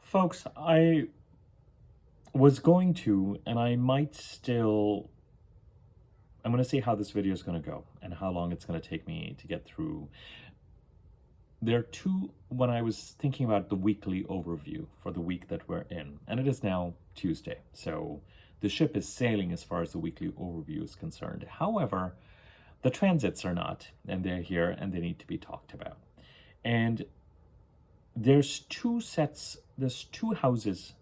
Folks, I was going to, and I might still, I'm going to see how this video is going to go and how long it's going to take me to get through. There are two, when I was thinking about the weekly overview for the week that we're in, and it is now Tuesday, so the ship is sailing as far as the weekly overview is concerned. However, the transits are not, and they're here and they need to be talked about. And there's two houses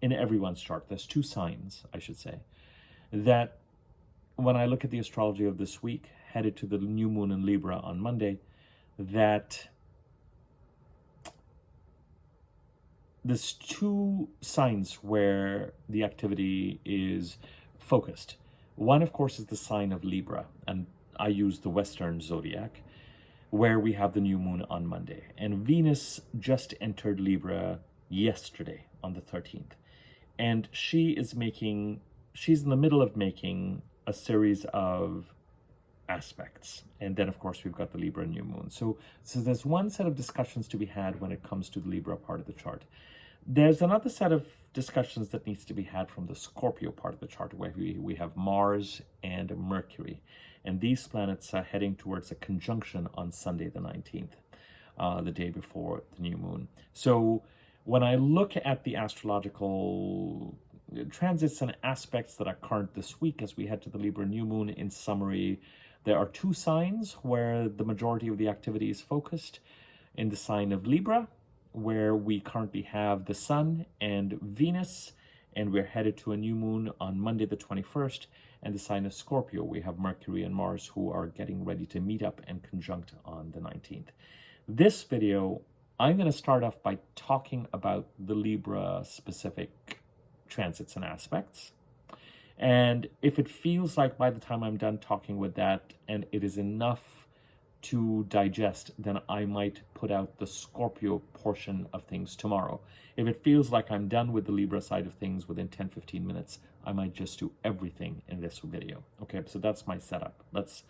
in everyone's chart. There's two signs, I should say, that when I look at the astrology of this week, headed to the new moon in Libra on Monday, that there's two signs where the activity is focused. One, of course, is the sign of Libra, and I use the Western zodiac, where we have the new moon on Monday. And Venus just entered Libra yesterday on the 13th. And she's in the middle of making a series of aspects. And then, of course, we've got the Libra new moon. So there's one set of discussions to be had when it comes to the Libra part of the chart. There's another set of discussions that needs to be had from the Scorpio part of the chart, where we have Mars and Mercury. And these planets are heading towards a conjunction on Sunday the 19th, the day before the new moon. So when I look at the astrological transits and aspects that are current this week as we head to the Libra new moon, in summary, there are two signs where the majority of the activity is focused. In the sign of Libra, where we currently have the Sun and Venus, and we're headed to a new moon on Monday the 21st, and the sign of Scorpio, we have Mercury and Mars, who are getting ready to meet up and conjunct on the 19th. This video, I'm going to start off by talking about the Libra specific transits and aspects. And if it feels like by the time I'm done talking with that and it is enough to digest, then I might put out the Scorpio portion of things tomorrow. If it feels like I'm done with the Libra side of things within 10-15 minutes, I might just do everything in this video. Okay, so that's my setup. Let's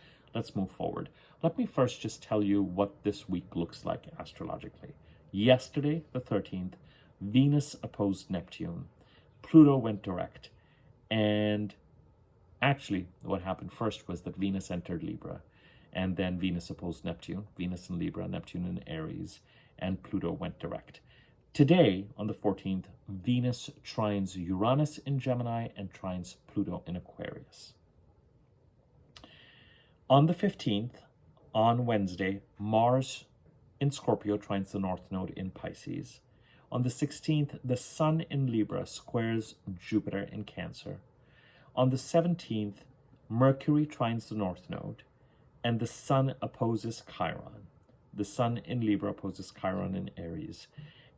move forward. Let me first just tell you what this week looks like astrologically. Yesterday, the 13th, Venus opposed Neptune. Pluto went direct. And actually, what happened first was that Venus entered Libra. And then Venus opposed Neptune, Venus in Libra, Neptune in Aries, and Pluto went direct. Today, on the 14th, Venus trines Uranus in Gemini and trines Pluto in Aquarius. On the 15th, on Wednesday, Mars in Scorpio trines the North Node in Pisces. On the 16th, the Sun in Libra squares Jupiter in Cancer. On the 17th, Mercury trines the North Node, and the Sun opposes Chiron. The Sun in Libra opposes Chiron in Aries.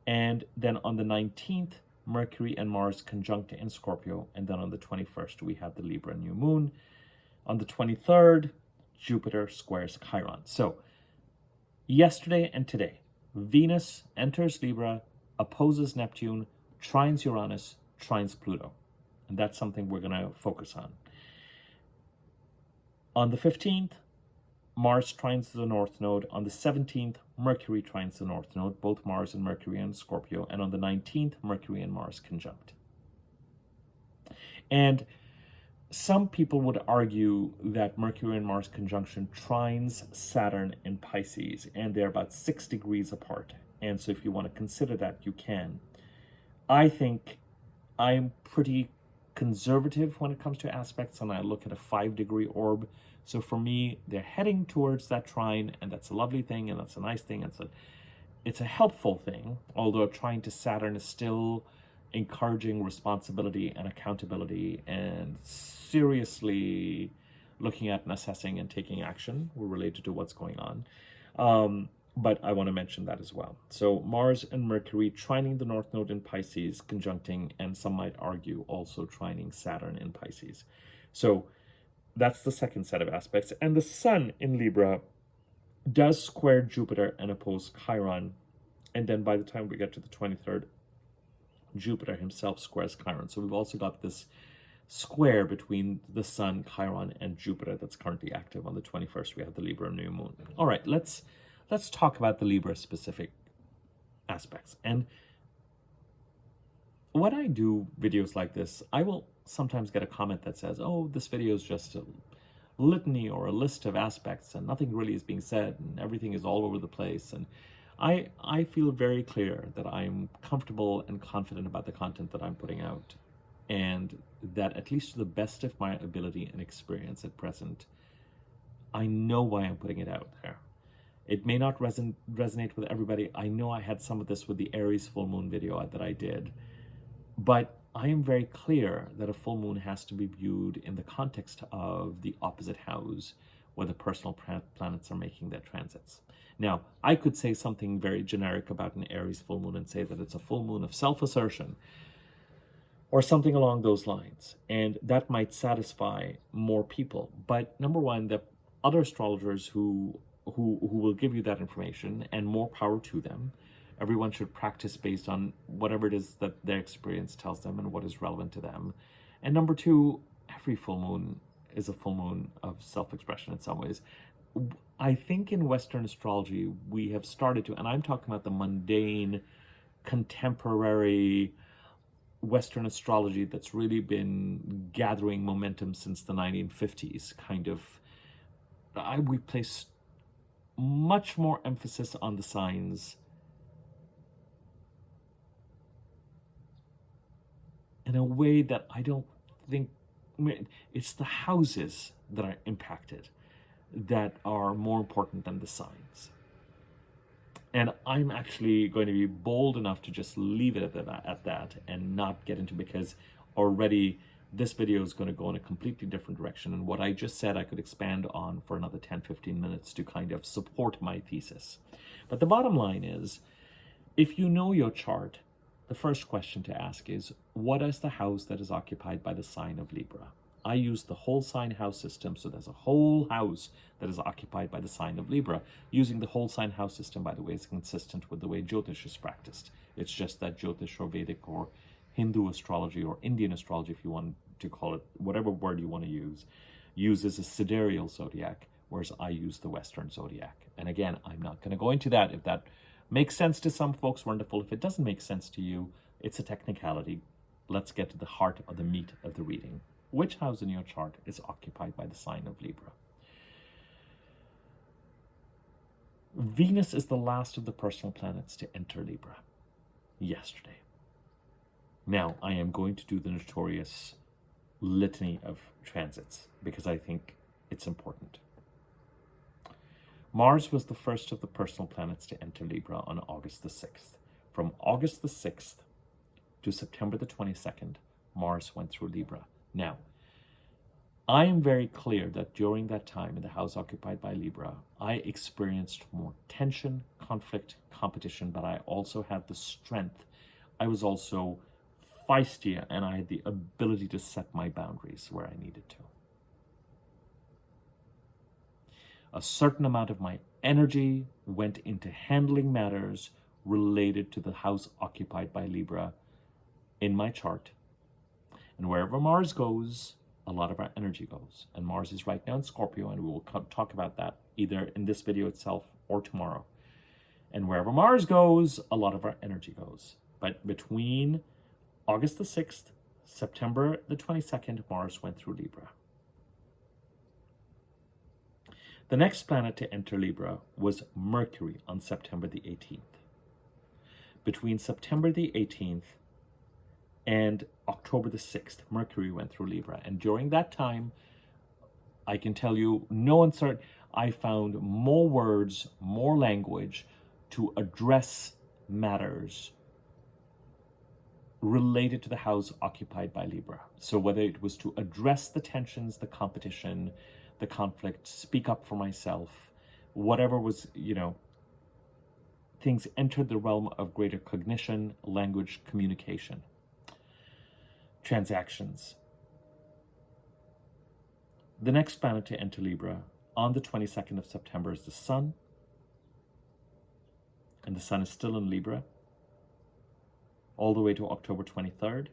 And then on the 19th, Mercury and Mars conjunct in Scorpio. And then on the 21st, we have the Libra new moon. On the 23rd, Jupiter squares Chiron. So yesterday and today, Venus enters Libra, opposes Neptune, trines Uranus, trines Pluto. And that's something we're going to focus on. On the 15th, Mars trines the North Node. On the 17th, Mercury trines the North Node, both Mars and Mercury and Scorpio. And on the 19th, Mercury and Mars conjunct. And some people would argue that Mercury and Mars conjunction trines Saturn in Pisces, and they're about 6 degrees apart. And so if you want to consider that, you can. I think I'm pretty conservative when it comes to aspects, and I look at a 5-degree orb. So for me, they're heading towards that trine, and that's a lovely thing, and that's a nice thing. It's a helpful thing, although a trine to Saturn is still encouraging responsibility and accountability and seriously looking at and assessing and taking action related to what's going on. But I want to mention that as well. So Mars and Mercury trining the North Node in Pisces, conjuncting, and some might argue also trining Saturn in Pisces. So that's the second set of aspects. And the Sun in Libra does square Jupiter and oppose Chiron. And then by the time we get to the 23rd, Jupiter himself squares Chiron. So we've also got this square between the Sun, Chiron, and Jupiter that's currently active. On the 21st, we have the Libra new moon. All right, let's talk about the Libra specific aspects. And when I do videos like this, I will sometimes get a comment that says, oh, this video is just a litany or a list of aspects and nothing really is being said and everything is all over the place. And I feel very clear that I'm comfortable and confident about the content that I'm putting out, and that at least to the best of my ability and experience at present, I know why I'm putting it out there. It may not resonate with everybody. I know I had some of this with the Aries full moon video that I did, but I am very clear that a full moon has to be viewed in the context of the opposite house where the personal planets are making their transits. Now, I could say something very generic about an Aries full moon and say that it's a full moon of self-assertion or something along those lines, and that might satisfy more people. But number one, the other astrologers who will give you that information, and more power to them. Everyone should practice based on whatever it is that their experience tells them and what is relevant to them. And number two, every full moon is a full moon of self-expression in some ways. I think in Western astrology, we have started to, and I'm talking about the mundane, contemporary Western astrology that's really been gathering momentum since the 1950s, kind of. We place much more emphasis on the signs in a way that I don't think, it's the houses that are impacted that are more important than the signs. And I'm actually going to be bold enough to just leave it at that and not get into, because already this video is going to go in a completely different direction. And what I just said, I could expand on for another 10-15 minutes to kind of support my thesis. But the bottom line is, if you know your chart, the first question to ask is, what is the house that is occupied by the sign of Libra? I use the whole sign house system, so there's a whole house that is occupied by the sign of Libra. Using the whole sign house system, by the way, is consistent with the way Jyotish is practiced. It's just that Jyotish or Vedic or Hindu astrology or Indian astrology, if you want to call it, whatever word you want to use, uses a sidereal zodiac, whereas I use the Western zodiac. And again, I'm not going to go into that. If that makes sense to some folks, wonderful. If it doesn't make sense to you, it's a technicality. Let's get to the heart of the meat of the reading. Which house in your chart is occupied by the sign of Libra? Venus is the last of the personal planets to enter Libra yesterday. Now, I am going to do the notorious litany of transits because I think it's important. Mars was the first of the personal planets to enter Libra on August the 6th. From August the 6th to September the 22nd, Mars went through Libra. Now, I am very clear that during that time in the house occupied by Libra, I experienced more tension, conflict, competition, but I also had the strength. I was also feisty, and I had the ability to set my boundaries where I needed to. A certain amount of my energy went into handling matters related to the house occupied by Libra in my chart. And wherever Mars goes, a lot of our energy goes. And Mars is right now in Scorpio, and we will talk about that either in this video itself or tomorrow. And wherever Mars goes, a lot of our energy goes. But between August the 6th, September the 22nd, Mars went through Libra. The next planet to enter Libra was Mercury on September the 18th. Between September the 18th and October the 6th, Mercury went through Libra. And during that time, I can tell you, no uncertain, I found more words, more language to address matters related to the house occupied by Libra. So whether it was to address the tensions, the competition, the conflict, speak up for myself, whatever was, things entered the realm of greater cognition, language, communication, transactions. The next planet to enter Libra on the 22nd of September is the Sun. And the Sun is still in Libra all the way to October 23rd.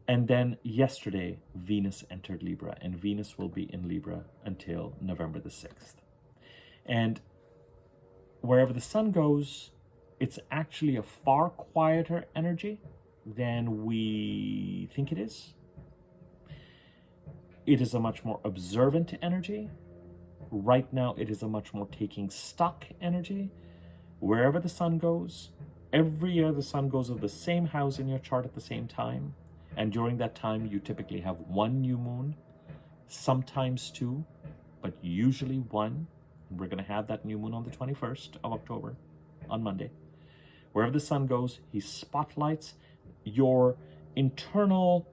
And then yesterday, Venus entered Libra, and Venus will be in Libra until November the 6th. And wherever the Sun goes, it's actually a far quieter energy than we think it is. It is a much more observant energy. Right now, it is a much more taking stock energy. Wherever the sun goes, every year the sun goes over the same house in your chart at the same time. And during that time, you typically have one new moon, sometimes two, but usually one. We're going to have that new moon on the 21st of October, on Monday. Wherever the sun goes, he spotlights your internal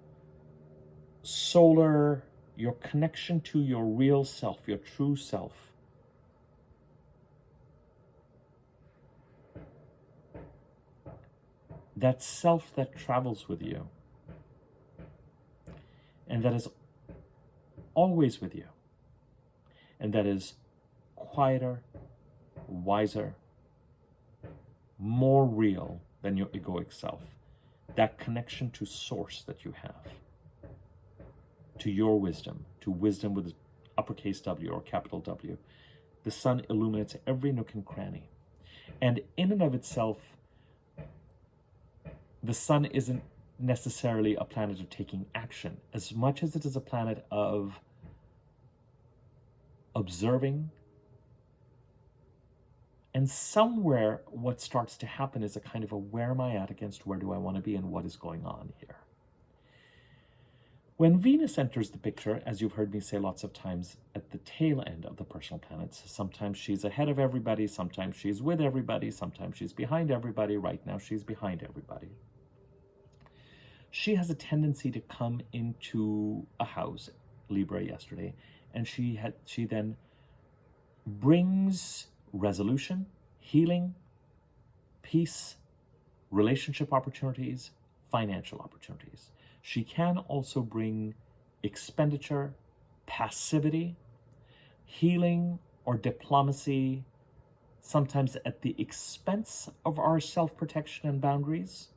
solar, your connection to your real self, your true self. That self that travels with you and that is always with you and that is quieter, wiser, more real than your egoic self. That connection to source that you have, to your wisdom, to wisdom with uppercase W or capital W. The sun illuminates every nook and cranny. And in and of itself, the sun isn't necessarily a planet of taking action as much as it is a planet of observing. And somewhere what starts to happen is a kind of a where am I at against where do I want to be and what is going on here. When Venus enters the picture, as you've heard me say lots of times, at the tail end of the personal planets, sometimes she's ahead of everybody, sometimes she's with everybody, sometimes she's behind everybody. Right now she's behind everybody. She has a tendency to come into a house, Libra yesterday, and she then brings resolution, healing, peace, relationship opportunities, financial opportunities. She can also bring expenditure, passivity, healing, or diplomacy, sometimes at the expense of our self-protection and boundaries.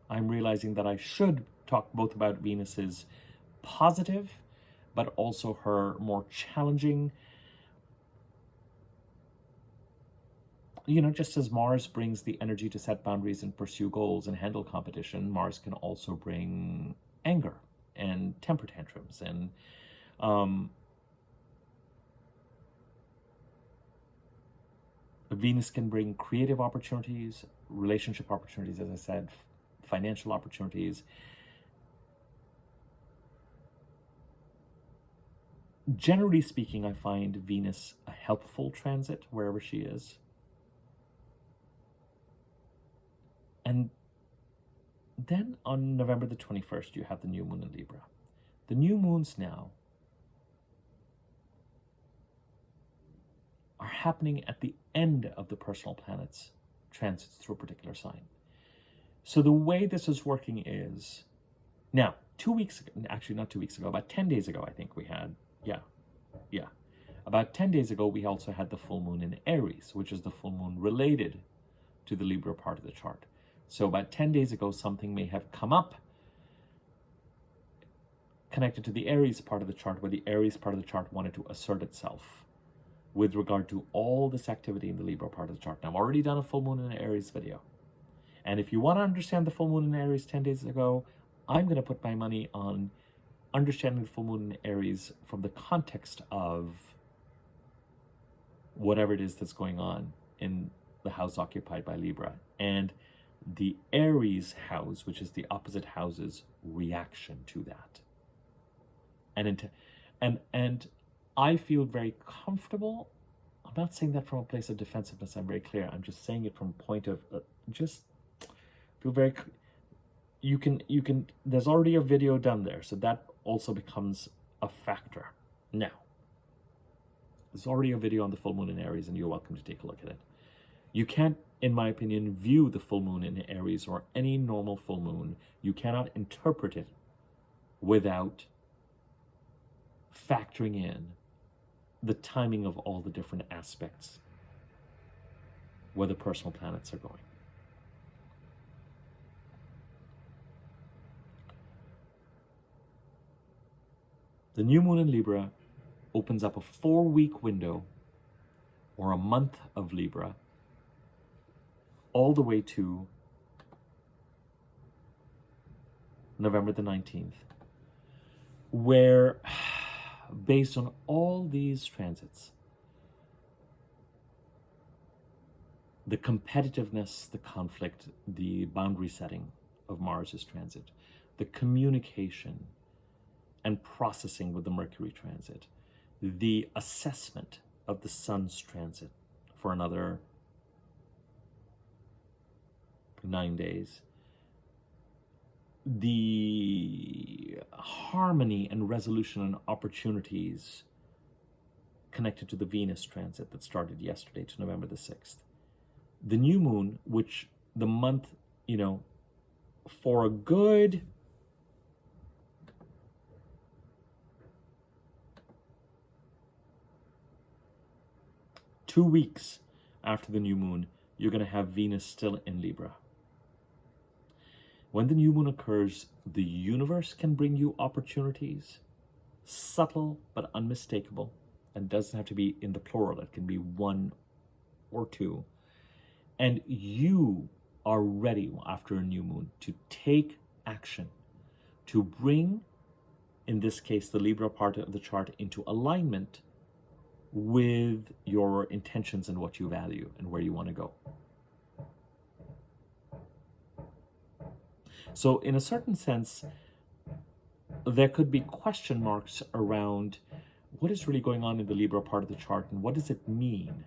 I'm realizing that I should talk both about Venus's positive, but also her more challenging. You know, just as Mars brings the energy to set boundaries and pursue goals and handle competition, Mars can also bring anger and temper tantrums. And Venus can bring creative opportunities, relationship opportunities, as I said, financial opportunities. Generally speaking, I find Venus a helpful transit wherever she is. And then on November the 21st, you have the new moon in Libra. The new moons now are happening at the end of the personal planets' transits through a particular sign. So the way this is working is, now, 2 weeks ago, actually not 2 weeks ago, about 10 days ago, I think we had, about 10 days ago, we also had the full moon in Aries, which is the full moon related to the Libra part of the chart. So about 10 days ago, something may have come up connected to the Aries part of the chart, where the Aries part of the chart wanted to assert itself with regard to all this activity in the Libra part of the chart. Now, I've already done a full moon in Aries video. And if you want to understand the full moon in Aries 10 days ago, I'm going to put my money on understanding the full moon in Aries from the context of whatever it is that's going on in the house occupied by Libra. And the Aries house, which is the opposite house's reaction to that. And I feel very comfortable. I'm not saying that from a place of defensiveness, I'm very clear. I'm just saying it from a point of just feel very, you can, there's already a video done there, so that also becomes a factor. Now, there's already a video on the full moon in Aries, and you're welcome to take a look at it. You can't, in my opinion, view the full moon in Aries or any normal full moon. You cannot interpret it without factoring in the timing of all the different aspects where the personal planets are going. The new moon in Libra opens up a 4-week window or a month of Libra all the way to November the 19th, where based on all these transits, the competitiveness, the conflict, the boundary setting of Mars's transit, the communication and processing with the Mercury transit, the assessment of the Sun's transit for another 9 days, the harmony and resolution and opportunities connected to the Venus transit that started yesterday to November the 6th. The new moon, which the month, for a good 2 weeks after the new moon, you're going to have Venus still in Libra. When the new moon occurs, the universe can bring you opportunities, subtle but unmistakable, and doesn't have to be in the plural. It can be one or two. And you are ready after a new moon to take action, to bring, in this case, the Libra part of the chart into alignment with your intentions and what you value and where you want to go. So in a certain sense, there could be question marks around what is really going on in the Libra part of the chart and what does it mean?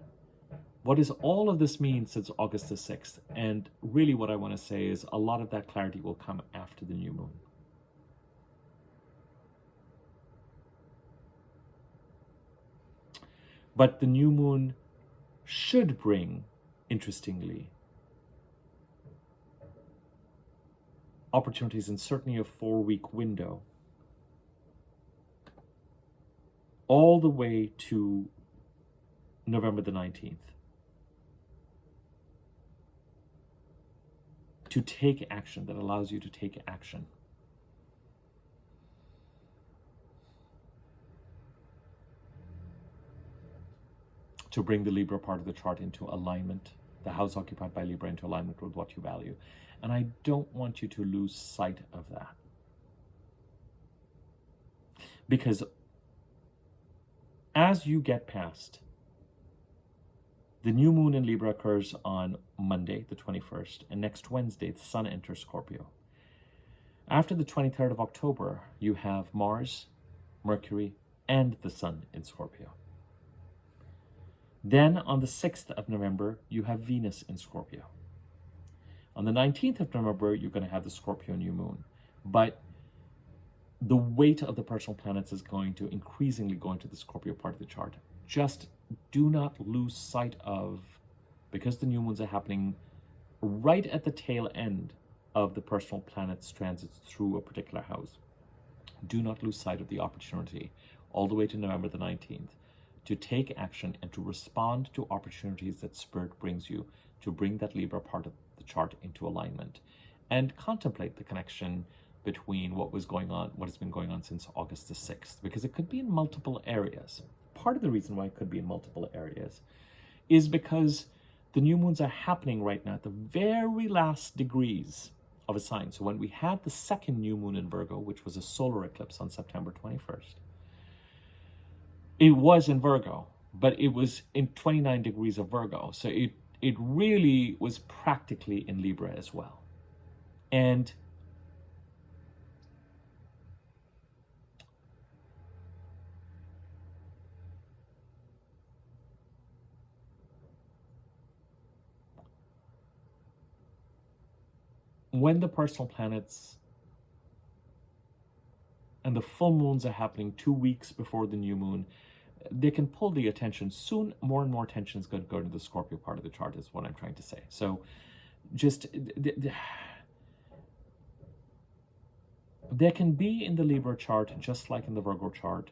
What does all of this mean since August the 6th? And really what I want to say is a lot of that clarity will come after the new moon. But the new moon should bring, interestingly, opportunities in certainly a 4-week window, all the way to November the 19th, to take action, that allows you to take action. To bring the Libra part of the chart into alignment, the house occupied by Libra into alignment with what you value. And I don't want you to lose sight of that. Because as you get past, the new moon in Libra occurs on Monday, the 21st, and next Wednesday, the Sun enters Scorpio. After the 23rd of October, you have Mars, Mercury, and the Sun in Scorpio. Then on the 6th of November, you have Venus in Scorpio. On the 19th of November, you're going to have the Scorpio new moon. But the weight of the personal planets is going to increasingly go into the Scorpio part of the chart. Just do not lose sight of, because the new moons are happening right at the tail end of the personal planets' transits through a particular house. Do not lose sight of the opportunity all the way to November the 19th to take action and to respond to opportunities that Spirit brings you, to bring that Libra part of the chart into alignment and contemplate the connection between what has been going on since August the 6th, because it could be in multiple areas. Part of the reason why it could be in multiple areas is because the new moons are happening right now at the very last degrees of a sign. So when we had the second new moon in Virgo, which was a solar eclipse on September 21st, it was in Virgo, but it was in 29 degrees of Virgo. So it really was practically in Libra as well. And when the personal planets and the full moons are happening 2 weeks before the new moon, they can pull the attention. Soon, more and more attention is going to go to the Scorpio part of the chart, is what I'm trying to say. So just, there can be in the Libra chart, just like in the Virgo chart,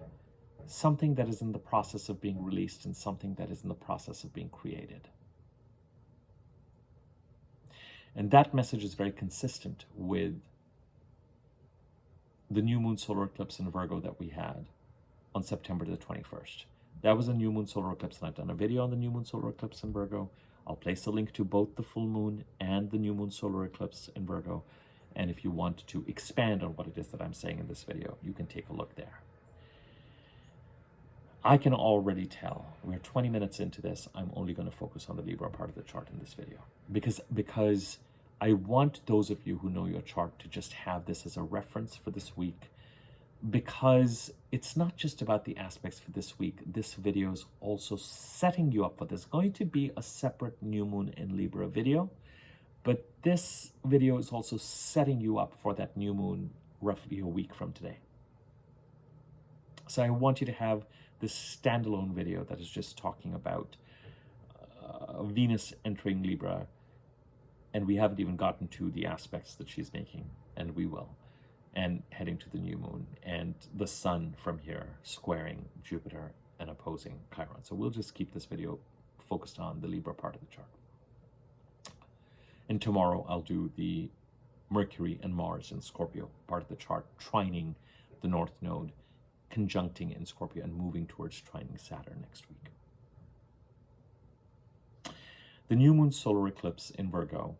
something that is in the process of being released and something that is in the process of being created. And that message is very consistent with the new moon solar eclipse in Virgo that we had on September the 21st. That was a new moon solar eclipse, and I've done a video on the new moon solar eclipse in Virgo. I'll place a link to both the full moon and the new moon solar eclipse in Virgo. And if you want to expand on what it is that I'm saying in this video, you can take a look there. I can already tell, we're 20 minutes into this, I'm only going to focus on the Libra part of the chart in this video. Because I want those of you who know your chart to just have this as a reference for this week. Because it's not just about the aspects for this week. This video is also setting you up for this. There's going to be a separate new moon in Libra video. But this video is also setting you up for that new moon roughly a week from today. So I want you to have this standalone video that is just talking about Venus entering Libra, and we haven't even gotten to the aspects that she's making, and we will, and heading to the new moon, and the sun from here squaring Jupiter and opposing Chiron. So we'll just keep this video focused on the Libra part of the chart. And tomorrow I'll do the Mercury and Mars in Scorpio part of the chart, trining the North Node, conjuncting in Scorpio and moving towards trining Saturn next week. The new moon solar eclipse in Virgo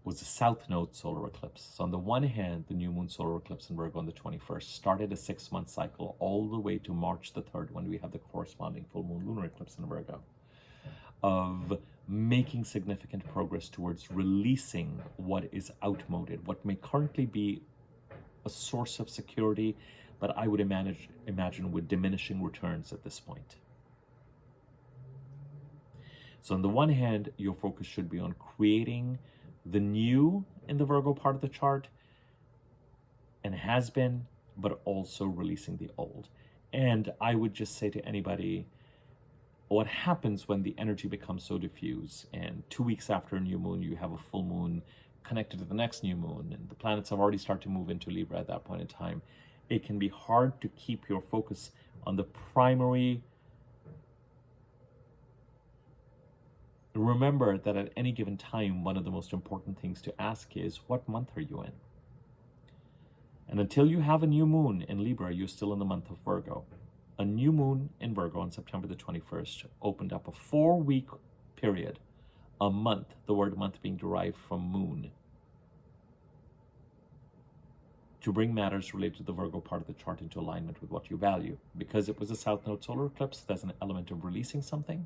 was a South Node solar eclipse. So on the one hand, the new moon solar eclipse in Virgo on the 21st started a 6-month cycle all the way to March the 3rd, when we have the corresponding full moon lunar eclipse in Virgo, of making significant progress towards releasing what is outmoded, what may currently be a source of security, but I would imagine with diminishing returns at this point. So on the one hand, your focus should be on creating the new in the Virgo part of the chart, and has been, but also releasing the old. And I would just say to anybody, what happens when the energy becomes so diffuse, and 2 weeks after a new moon, you have a full moon connected to the next new moon, and the planets have already started to move into Libra at that point in time, it can be hard to keep your focus on the primary. Remember that at any given time, one of the most important things to ask is, what month are you in? And until you have a new moon in Libra, you're still in the month of Virgo. A new moon in Virgo on September the 21st opened up a 4-week period, a month, the word month being derived from moon, to bring matters related to the Virgo part of the chart into alignment with what you value. Because it was a South Node solar eclipse, there's an element of releasing something,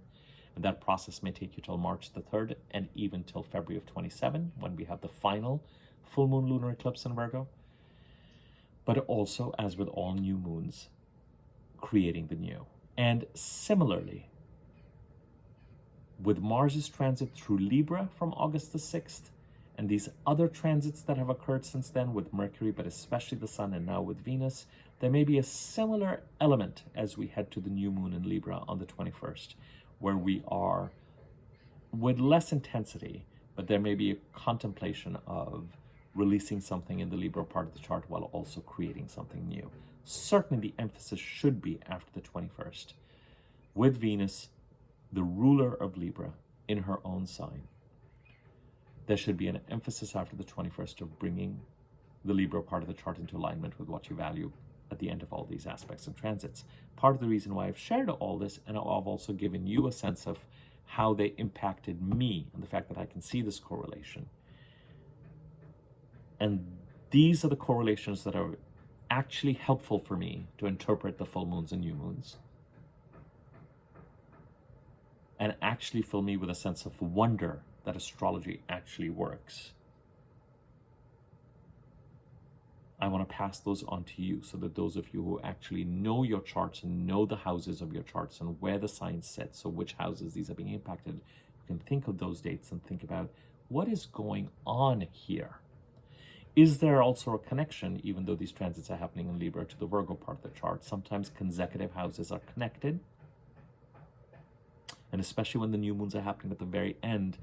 and that process may take you till March the 3rd and even till February of 27, when we have the final full moon lunar eclipse in Virgo. But also, as with all new moons, creating the new. And similarly, with Mars's transit through Libra from August the 6th, and these other transits that have occurred since then with Mercury, but especially the Sun, and now with Venus, there may be a similar element as we head to the new moon in Libra on the 21st, where we are, with less intensity, but there may be a contemplation of releasing something in the Libra part of the chart while also creating something new. Certainly the emphasis should be after the 21st, with Venus, the ruler of Libra, in her own sign. There should be an emphasis after the 21st of bringing the Libra part of the chart into alignment with what you value at the end of all these aspects and transits. Part of the reason why I've shared all this, and I've also given you a sense of how they impacted me, and the fact that I can see this correlation. And these are the correlations that are actually helpful for me to interpret the full moons and new moons, and actually fill me with a sense of wonder that astrology actually works. I want to pass those on to you, so that those of you who actually know your charts and know the houses of your charts and where the signs sit, so which houses these are being impacted, you can think of those dates and think about what is going on here. Is there also a connection, even though these transits are happening in Libra, to the Virgo part of the chart? Sometimes consecutive houses are connected, and especially when the new moons are happening at the very end.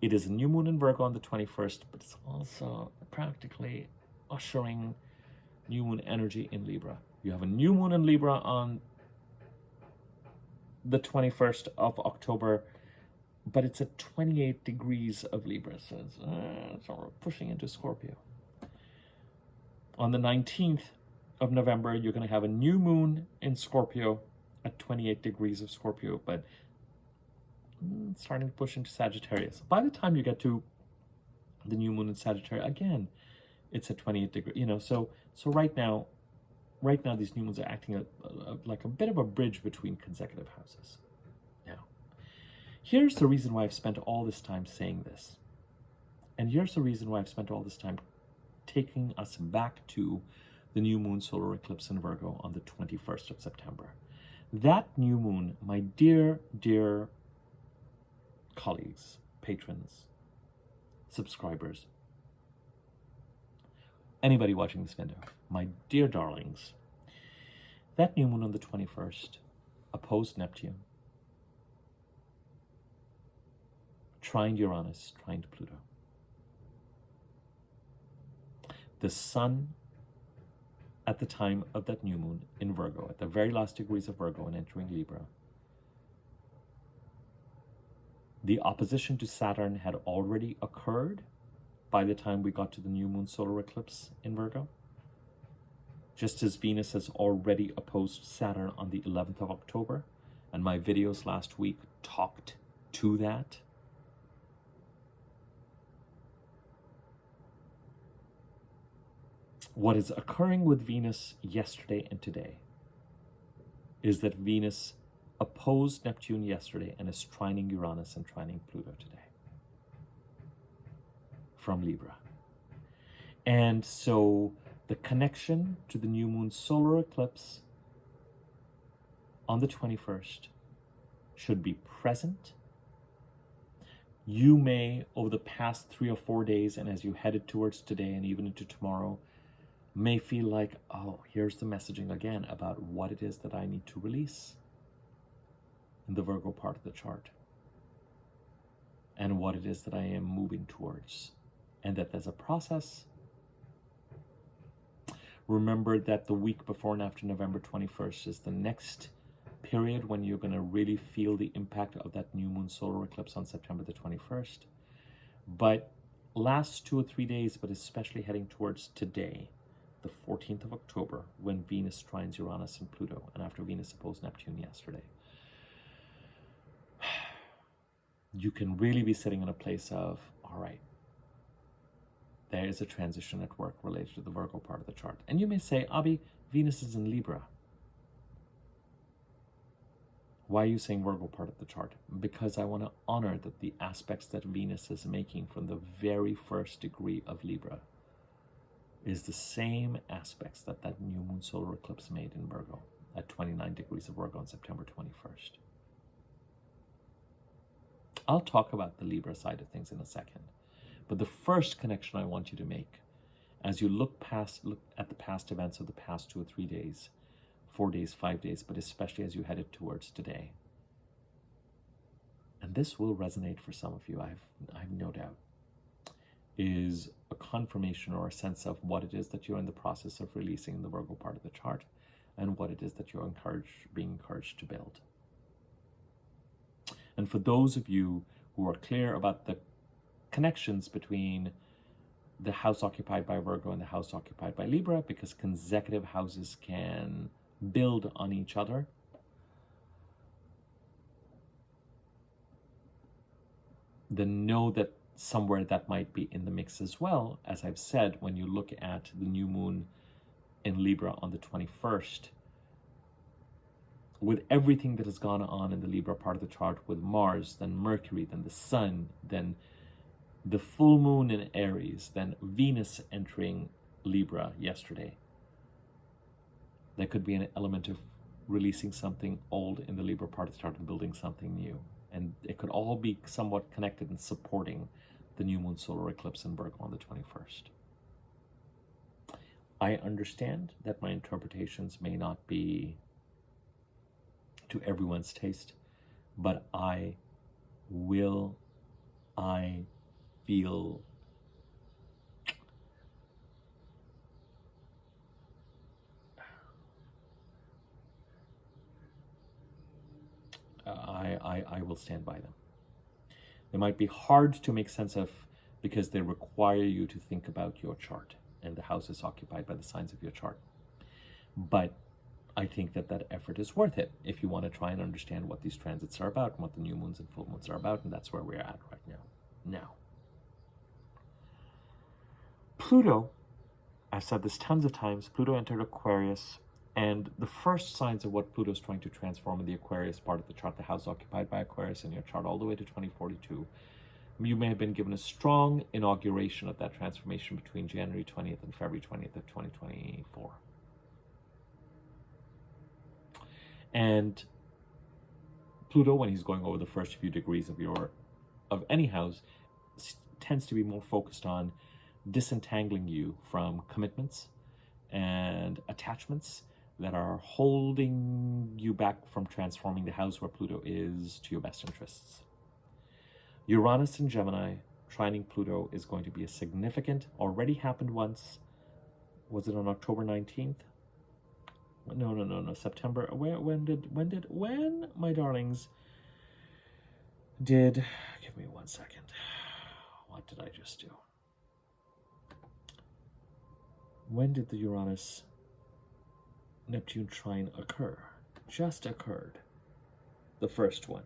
It is a new moon in Virgo on the 21st, but it's also practically ushering new moon energy in Libra. You have a new moon in Libra on the 21st of October, but it's at 28 degrees of Libra, so we're pushing into Scorpio. On the 19th of November, you're going to have a new moon in Scorpio at 28 degrees of Scorpio, but starting to push into Sagittarius. By the time you get to the new moon in Sagittarius, again, it's at 28 degrees. So right now these new moons are acting like a bit of a bridge between consecutive houses. Now, here's the reason why I've spent all this time saying this. And here's the reason why I've spent all this time taking us back to the new moon solar eclipse in Virgo on the 21st of September. That new moon, my dear, dear colleagues, patrons, subscribers, anybody watching this video, my dear darlings, that new moon on the 21st opposed Neptune, trined Uranus, trined Pluto. The sun at the time of that new moon in Virgo, at the very last degrees of Virgo and entering Libra, the opposition to Saturn had already occurred by the time we got to the new moon solar eclipse in Virgo. Just as Venus has already opposed Saturn on the 11th of October, and my videos last week talked to that. What is occurring with Venus yesterday and today is that Venus opposed Neptune yesterday and is trining Uranus and trining Pluto today from Libra. And so the connection to the new moon solar eclipse on the 21st should be present. You may, over the past 3 or 4 days, and as you headed towards today and even into tomorrow, may feel like, oh, here's the messaging again about what it is that I need to release in the Virgo part of the chart and what it is that I am moving towards, and that there's a process. Remember that the week before and after November 21st is the next period when you're going to really feel the impact of that new moon solar eclipse on September the 21st. But last 2 or 3 days, but especially heading towards today, the 14th of October, when Venus trines Uranus and Pluto, and after Venus opposed Neptune yesterday, you can really be sitting in a place of, all right, there is a transition at work related to the Virgo part of the chart. And you may say, Abhi, Venus is in Libra. Why are you saying Virgo part of the chart? Because I want to honor that the aspects that Venus is making from the very first degree of Libra is the same aspects that that new moon solar eclipse made in Virgo at 29 degrees of Virgo on September 21st. I'll talk about the Libra side of things in a second. But the first connection I want you to make, as you look at the past events of the past 2 or 3 days, 4 days, 5 days, but especially as you headed towards today, and this will resonate for some of you, I've no doubt, is a confirmation or a sense of what it is that you're in the process of releasing in the Virgo part of the chart, and what it is that you're being encouraged to build. And for those of you who are clear about the connections between the house occupied by Virgo and the house occupied by Libra, because consecutive houses can build on each other, then know that somewhere that might be in the mix as well. As I've said, when you look at the new moon in Libra on the 21st, with everything that has gone on in the Libra part of the chart, with Mars, then Mercury, then the Sun, then the full moon in Aries, then Venus entering Libra yesterday, there could be an element of releasing something old in the Libra part of the chart and building something new. And it could all be somewhat connected and supporting the new moon solar eclipse in Virgo on the 21st. I understand that my interpretations may not be to everyone's taste, but I feel I will stand by them. They might be hard to make sense of because they require you to think about your chart and the houses occupied by the signs of your chart. But I think that that effort is worth it if you want to try and understand what these transits are about and what the new moons and full moons are about, and that's where we're at right now. Now, Pluto, I've said this tons of times, Pluto entered Aquarius, and the first signs of what Pluto's trying to transform in the Aquarius part of the chart, the house occupied by Aquarius in your chart all the way to 2042, you may have been given a strong inauguration of that transformation between January 20th and February 20th of 2024. And Pluto, when he's going over the first few degrees of any house, tends to be more focused on disentangling you from commitments and attachments that are holding you back from transforming the house where Pluto is to your best interests. Uranus in Gemini trining Pluto is going to be a significant, already happened once. Was it on October 19th? No, September. When, my darlings, give me 1 second. What did I just do? When did the Uranus Neptune trine occur? Just occurred. The first one.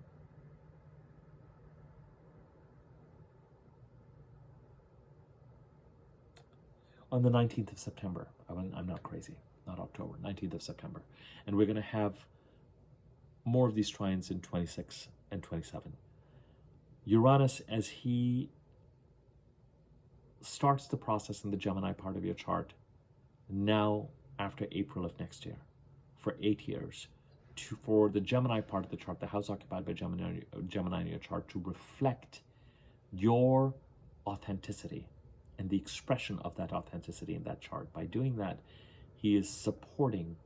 On the 19th of September. I'm not crazy. Not October. 19th of September. And we're going to have more of these trines in 26 and 27. Uranus, as he starts the process in the Gemini part of your chart, now after April of next year, for 8 years, for the Gemini part of the chart, the house occupied by Gemini in your chart, to reflect your authenticity and the expression of that authenticity in that chart. By doing that, he is supporting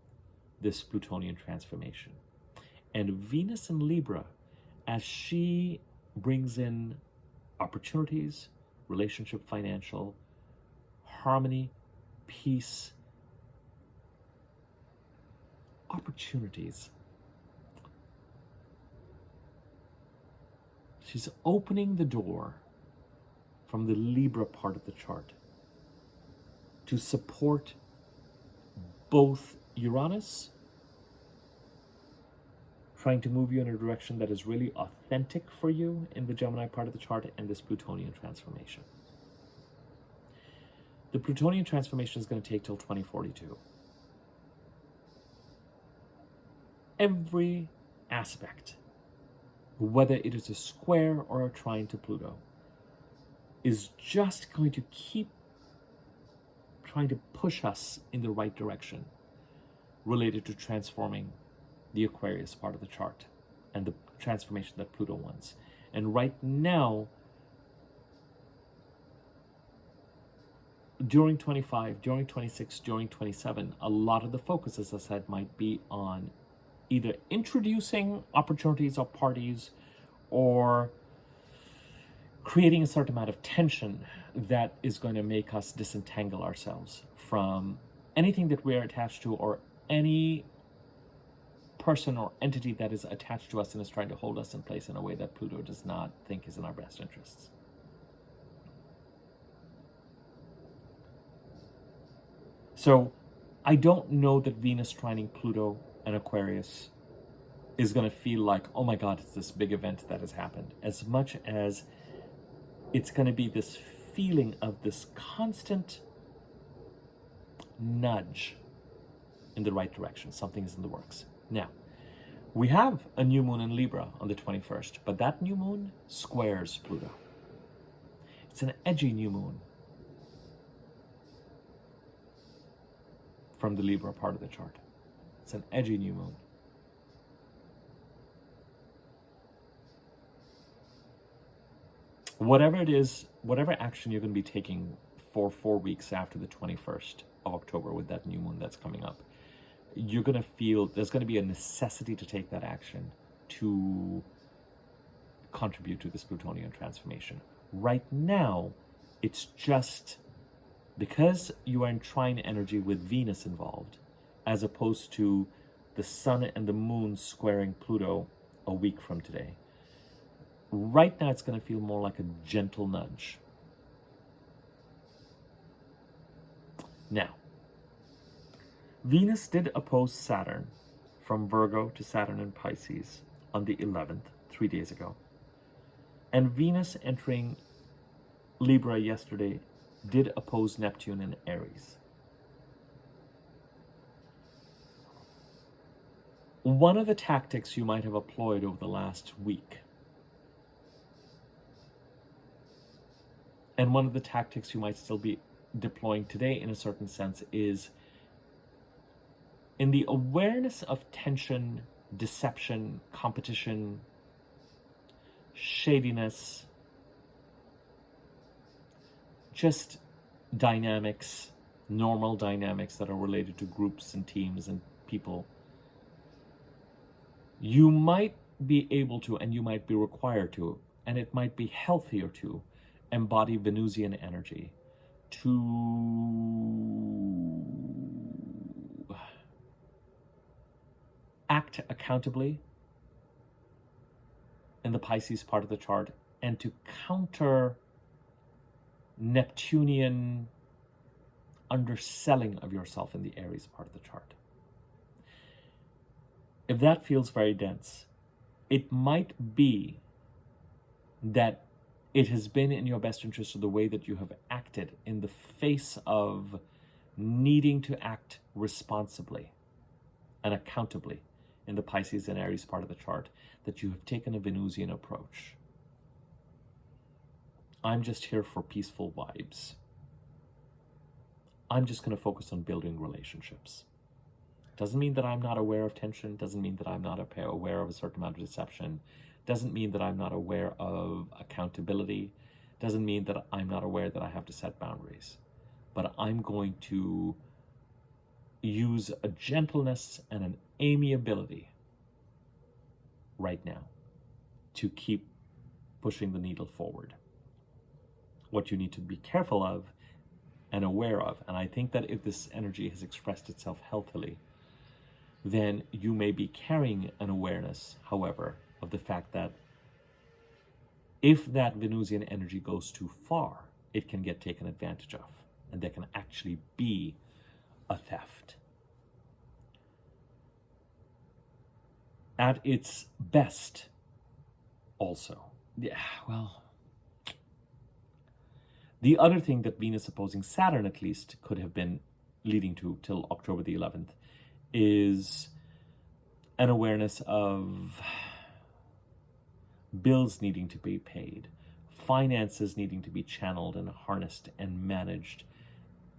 this Plutonian transformation. And Venus in Libra, as she brings in opportunities, relationship, financial, harmony, peace, opportunities. She's opening the door from the Libra part of the chart to support both Uranus, trying to move you in a direction that is really authentic for you in the Gemini part of the chart, and this Plutonian transformation. The Plutonian transformation is going to take till 2042. Every aspect, whether it is a square or a trine to Pluto, is just going to keep trying to push us in the right direction related to transforming the Aquarius part of the chart and the transformation that Pluto wants. And right now, during 25, during 26, during 27, a lot of the focus, as I said, might be on either introducing opportunities or parties or creating a certain amount of tension that is going to make us disentangle ourselves from anything that we're attached to, or any person or entity that is attached to us and is trying to hold us in place in a way that Pluto does not think is in our best interests. So I don't know that Venus trining Pluto and Aquarius is going to feel like, oh my God, it's this big event that has happened, as much as it's going to be this feeling of this constant nudge in the right direction. Something is in the works. Now, we have a new moon in Libra on the 21st, but that new moon squares Pluto. It's an edgy new moon from the Libra part of the chart. It's an edgy new moon. Whatever it is, whatever action you're going to be taking for 4 weeks after the 21st of October with that new moon that's coming up, you're going to feel there's going to be a necessity to take that action to contribute to this Plutonian transformation. Right now, it's just because you are in trine energy with Venus involved, as opposed to the sun and the moon squaring Pluto a week from today. Right now, it's going to feel more like a gentle nudge. Now, Venus did oppose Saturn from Virgo to Saturn in Pisces on the 11th, 3 days ago. And Venus entering Libra yesterday did oppose Neptune in Aries. One of the tactics you might have employed over the last week, and one of the tactics you might still be deploying today in a certain sense, is in the awareness of tension, deception, competition, shadiness, just dynamics, normal dynamics that are related to groups and teams and people. You might be able to, and you might be required to, and it might be healthier to, embody Venusian energy to act accountably in the Pisces part of the chart, and to counter Neptunian underselling of yourself in the Aries part of the chart. If that feels very dense, it might be that it has been in your best interest of the way that you have acted in the face of needing to act responsibly and accountably in the Pisces and Aries part of the chart, that you have taken a Venusian approach. I'm just here for peaceful vibes. I'm just going to focus on building relationships. Doesn't mean that I'm not aware of tension, doesn't mean that I'm not aware of a certain amount of deception, doesn't mean that I'm not aware of accountability, doesn't mean that I'm not aware that I have to set boundaries. But I'm going to use a gentleness and an amiability right now to keep pushing the needle forward. What you need to be careful of and aware of, and I think that if this energy has expressed itself healthily, then you may be carrying an awareness, however, of the fact that if that Venusian energy goes too far, it can get taken advantage of, and there can actually be a theft. At its best, also. Yeah, well, the other thing that Venus opposing Saturn, at least, could have been leading to till October the 11th is an awareness of bills needing to be paid, finances needing to be channeled and harnessed and managed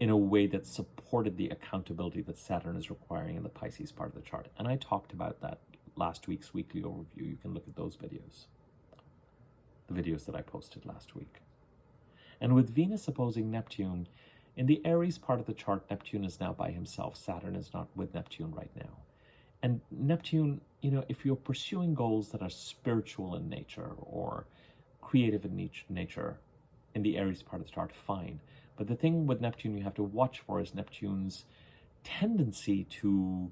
in a way that supported the accountability that Saturn is requiring in the Pisces part of the chart. And I talked about that last week's weekly overview. You can look at those videos, the videos that I posted last week. And with Venus opposing Neptune, in the Aries part of the chart, Neptune is now by himself. Saturn is not with Neptune right now. And Neptune, if you're pursuing goals that are spiritual in nature or creative in nature in the Aries part of the chart, fine. But the thing with Neptune you have to watch for is Neptune's tendency to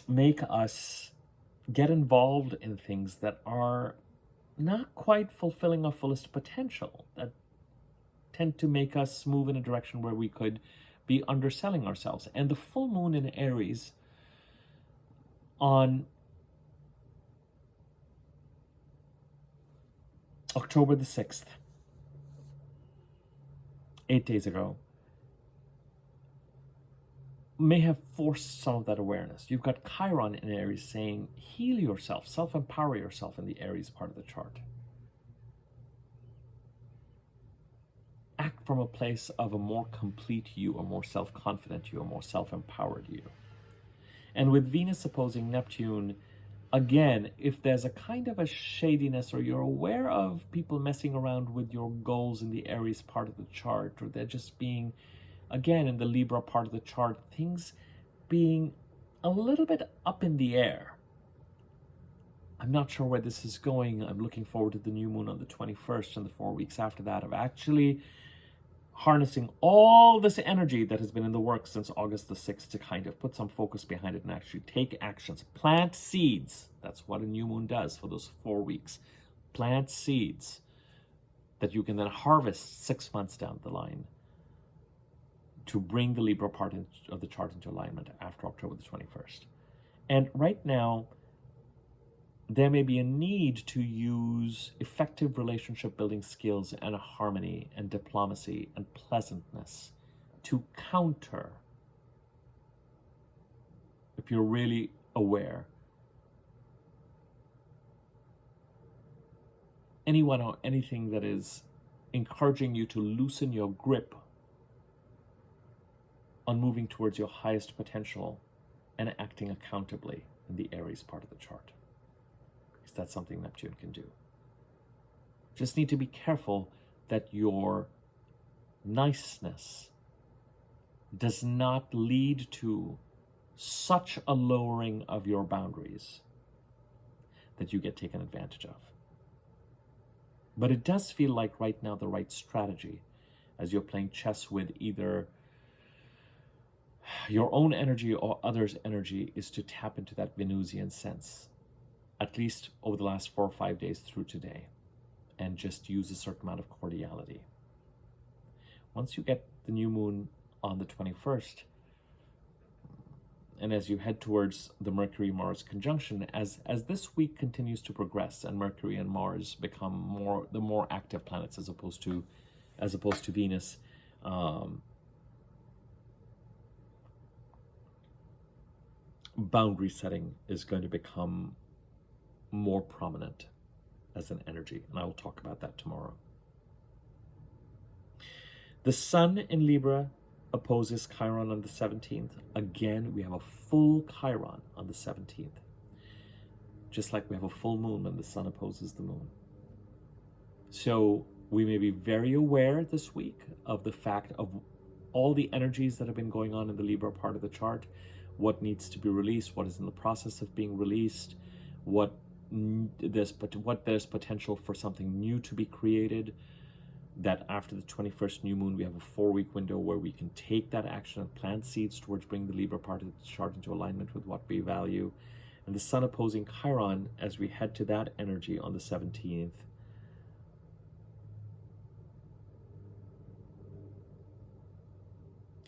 make us get involved in things that are not quite fulfilling our fullest potential, that tend to make us move in a direction where we could be underselling ourselves. And the full moon in Aries on October the 6th, 8 days ago, may have forced some of that awareness. You've got Chiron in Aries saying, heal yourself, self-empower yourself in the Aries part of the chart. Act from a place of a more complete you, a more self-confident you, a more self-empowered you. And with Venus opposing Neptune, again, if there's a kind of a shadiness, or you're aware of people messing around with your goals in the Aries part of the chart, or they're just being, again, in the Libra part of the chart, things being a little bit up in the air. I'm not sure where this is going. I'm looking forward to the new moon on the 21st and the 4 weeks after that of actually harnessing all this energy that has been in the works since August the 6th to kind of put some focus behind it and actually take actions. Plant seeds. That's what a new moon does for those 4 weeks. Plant seeds that you can then harvest 6 months down the line. to bring the Libra part of the chart into alignment after October the 21st. And right now, there may be a need to use effective relationship building skills and harmony and diplomacy and pleasantness to counter, if you're really aware, anyone or anything that is encouraging you to loosen your grip on moving towards your highest potential and acting accountably in the Aries part of the chart. Because that's something Neptune can do. Just need to be careful that your niceness does not lead to such a lowering of your boundaries that you get taken advantage of. But it does feel like right now the right strategy, as you're playing chess with either your own energy or others' energy, is to tap into that Venusian sense, at least over the last 4 or 5 days through today, and just use a certain amount of cordiality. Once you get the new moon on the 21st, and as you head towards the Mercury-Mars conjunction, as this week continues to progress and Mercury and Mars become the more active planets as opposed to Venus, boundary setting is going to become more prominent as an energy, and I will talk about that tomorrow. The Sun in Libra opposes Chiron on the 17th. Again, we have a full Chiron on the 17th. Just like we have a full moon when the Sun opposes the moon. So we may be very aware this week of the fact of all the energies that have been going on in the Libra part of the chart, what needs to be released, what is in the process of being released, what there's potential for something new to be created, that after the 21st new moon, we have a 4-week window where we can take that action and plant seeds towards bringing the Libra part of the chart into alignment with what we value. And the Sun opposing Chiron, as we head to that energy on the 17th,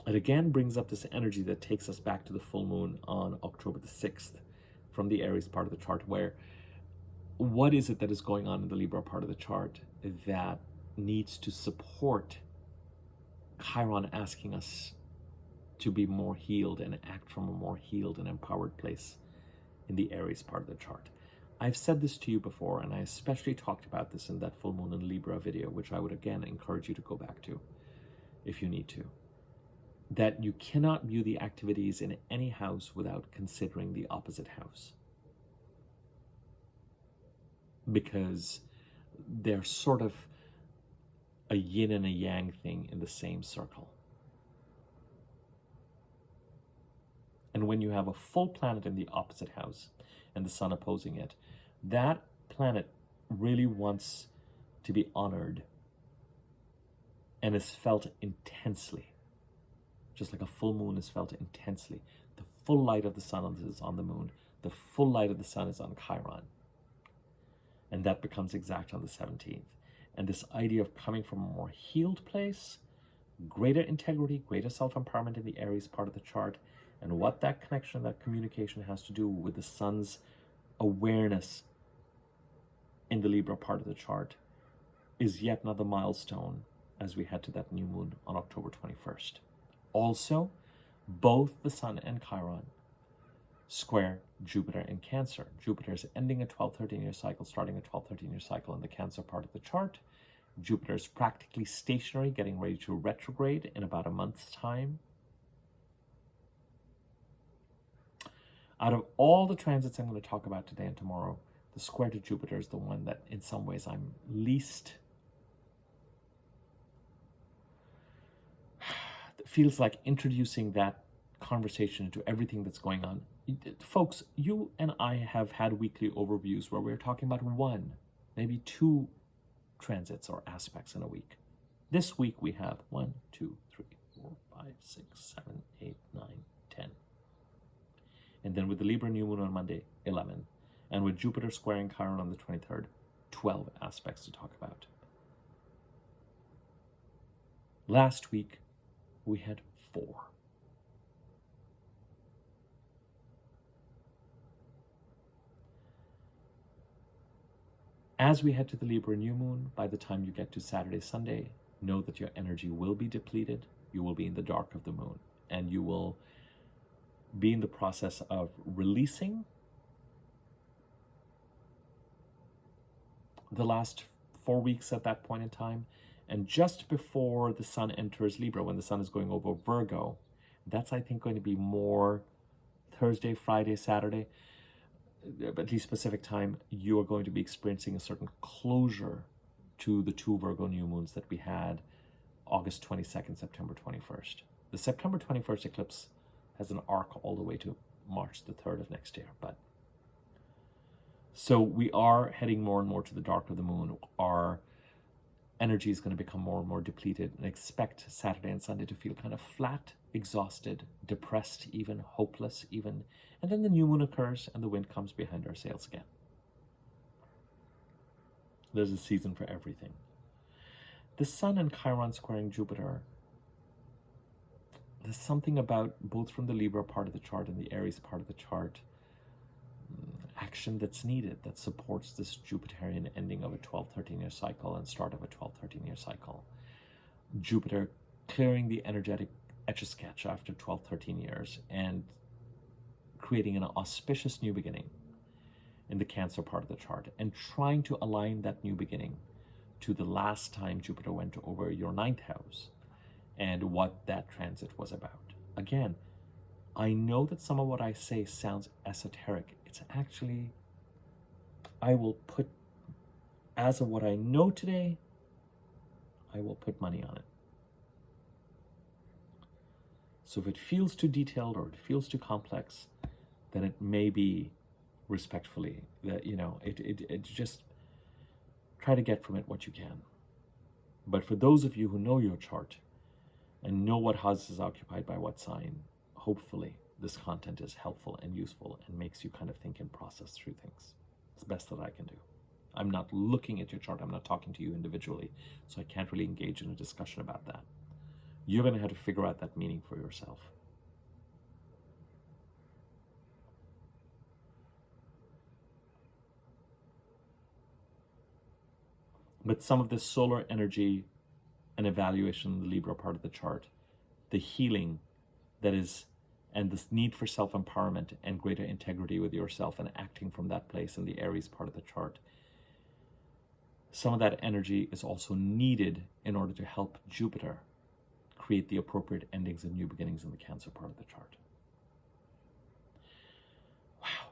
it again brings up this energy that takes us back to the full moon on October the 6th from the Aries part of the chart, where what is it that is going on in the Libra part of the chart that needs to support Chiron asking us to be more healed and act from a more healed and empowered place in the Aries part of the chart. I've said this to you before, and I especially talked about this in that full moon in Libra video, which I would again encourage you to go back to if you need to, that you cannot view the activities in any house without considering the opposite house, because they're sort of a yin and a yang thing in the same circle. And when you have a full planet in the opposite house and the Sun opposing it, that planet really wants to be honored and is felt intensely, just like a full moon is felt intensely. The full light of the Sun is on the moon. The full light of the Sun is on Chiron. And that becomes exact on the 17th. And this idea of coming from a more healed place, greater integrity, greater self-empowerment in the Aries part of the chart, and what that connection, that communication has to do with the Sun's awareness in the Libra part of the chart, is yet another milestone as we head to that new moon on October 21st. Also, both the Sun and Chiron square Jupiter in Cancer. Jupiter is ending a 12-13-year cycle, starting a 12-13-year cycle in the Cancer part of the chart. Jupiter is practically stationary, getting ready to retrograde in about a month's time. Out of all the transits I'm going to talk about today and tomorrow, the square to Jupiter is the one that in some ways I'm least feels like introducing that conversation into everything that's going on. Folks, you and I have had weekly overviews where we're talking about 1, maybe 2 transits or aspects in a week. This week we have 1, 2, 3, 4, 5, 6, 7, 8, 9, 10. And then with the Libra new moon on Monday, 11. And with Jupiter squaring Chiron on the 23rd, 12 aspects to talk about. Last week, we had 4. As we head to the Libra new moon, by the time you get to Saturday, Sunday, know that your energy will be depleted. You will be in the dark of the moon, and you will be in the process of releasing the last 4 weeks at that point in time. And just before the sun enters Libra, when the sun is going over Virgo, that's, I think, going to be more Thursday, Friday, Saturday, at least specific time, you are going to be experiencing a certain closure to the 2 Virgo new moons that we had August 22nd, September 21st. The September 21st eclipse has an arc all the way to March the 3rd of next year. But so we are heading more and more to the dark of the moon. Our energy is going to become more and more depleted, and expect Saturday and Sunday to feel kind of flat, exhausted, depressed, even hopeless, even. And then the new moon occurs and the wind comes behind our sails again. There's a season for everything. The sun and Chiron squaring Jupiter, there's something about, both from the Libra part of the chart and the Aries part of the chart, action that's needed that supports this Jupiterian ending of a 12-13 year cycle and start of a 12-13 year cycle. Jupiter clearing the energetic etch-a-sketch after 12-13 years and creating an auspicious new beginning in the Cancer part of the chart, and trying to align that new beginning to the last time Jupiter went over your 9th house and what that transit was about. Again, I know that some of what I say sounds esoteric. It's actually, I will put, as of what I know today, I will put money on it. So if it feels too detailed or it feels too complex, then it may be respectfully that, you know, it just try to get from it what you can. But for those of you who know your chart and know what house is occupied by what sign, hopefully this content is helpful and useful and makes you kind of think and process through things. It's the best that I can do. I'm not looking at your chart. I'm not talking to you individually, so I can't really engage in a discussion about that. You're going to have to figure out that meaning for yourself. But some of this solar energy and evaluation in the Libra part of the chart, the healing that is, and this need for self-empowerment and greater integrity with yourself and acting from that place in the Aries part of the chart, some of that energy is also needed in order to help Jupiter create the appropriate endings and new beginnings in the Cancer part of the chart. Wow.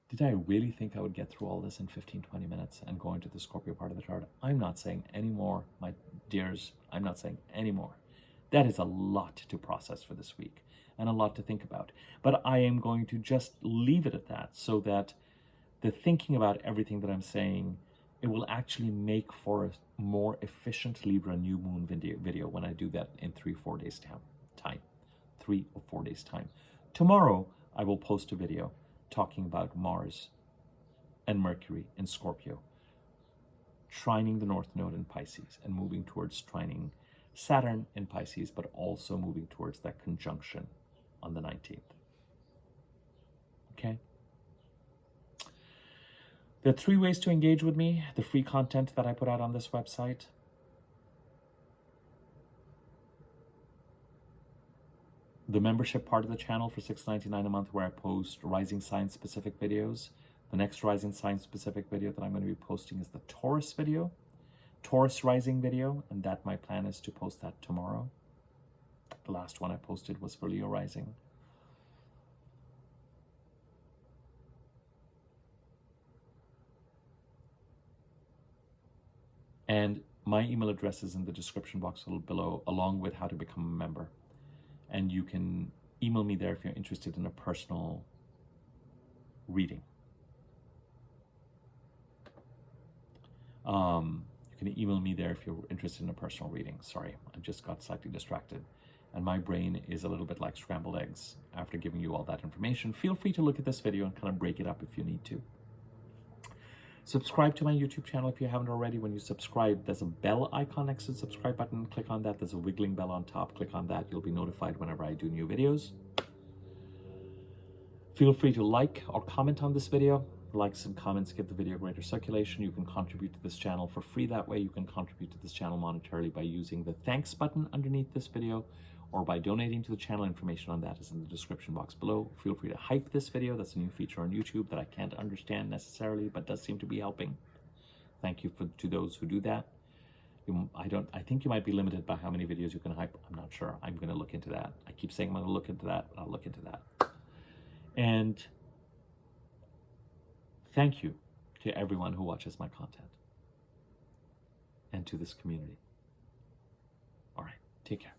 Did I really think I would get through all this in 15-20 minutes and go into the Scorpio part of the chart? I'm not saying any more, my dears. I'm not saying any more. That is a lot to process for this week and a lot to think about. But I am going to just leave it at that, so that the thinking about everything that I'm saying, it will actually make for a more efficient Libra new moon video when I do that in 3 or 4 days time. 3 or 4 days time. Tomorrow, I will post a video talking about Mars and Mercury in Scorpio, trining the North Node in Pisces and moving towards trining Saturn in Pisces, but also moving towards that conjunction on the 19th. Okay? There are 3 ways to engage with me, the free content that I put out on this website. The membership part of the channel for $6.99 a month, where I post rising sign specific videos. The next rising sign specific video that I'm going to be posting is the Taurus video, Taurus rising video, and that my plan is to post that tomorrow. The last one I posted was for Leo rising. And my email address is in the description box below, along with how to become a member. And you can email me there if you're interested in a personal reading. You can email me there if you're interested in a personal reading. Sorry, I just got slightly distracted. And my brain is a little bit like scrambled eggs after giving you all that information. Feel free to look at this video and kind of break it up if you need to. Subscribe to my YouTube channel if you haven't already. When you subscribe, there's a bell icon next to the subscribe button. Click on that. There's a wiggling bell on top. Click on that. You'll be notified whenever I do new videos. Feel free to like or comment on this video. Likes and comments give the video greater circulation. You can contribute to this channel for free that way. You can contribute to this channel monetarily by using the thanks button underneath this video or by donating to the channel. Information on that is in the description box below. Feel free to hype this video. That's a new feature on YouTube that I can't understand necessarily, but does seem to be helping. Thank you to those who do that. I think you might be limited by how many videos you can hype. I'm not sure. I'm going to look into that. I keep saying I'm going to look into that, but I'll look into that. And thank you to everyone who watches my content and to this community. All right, take care.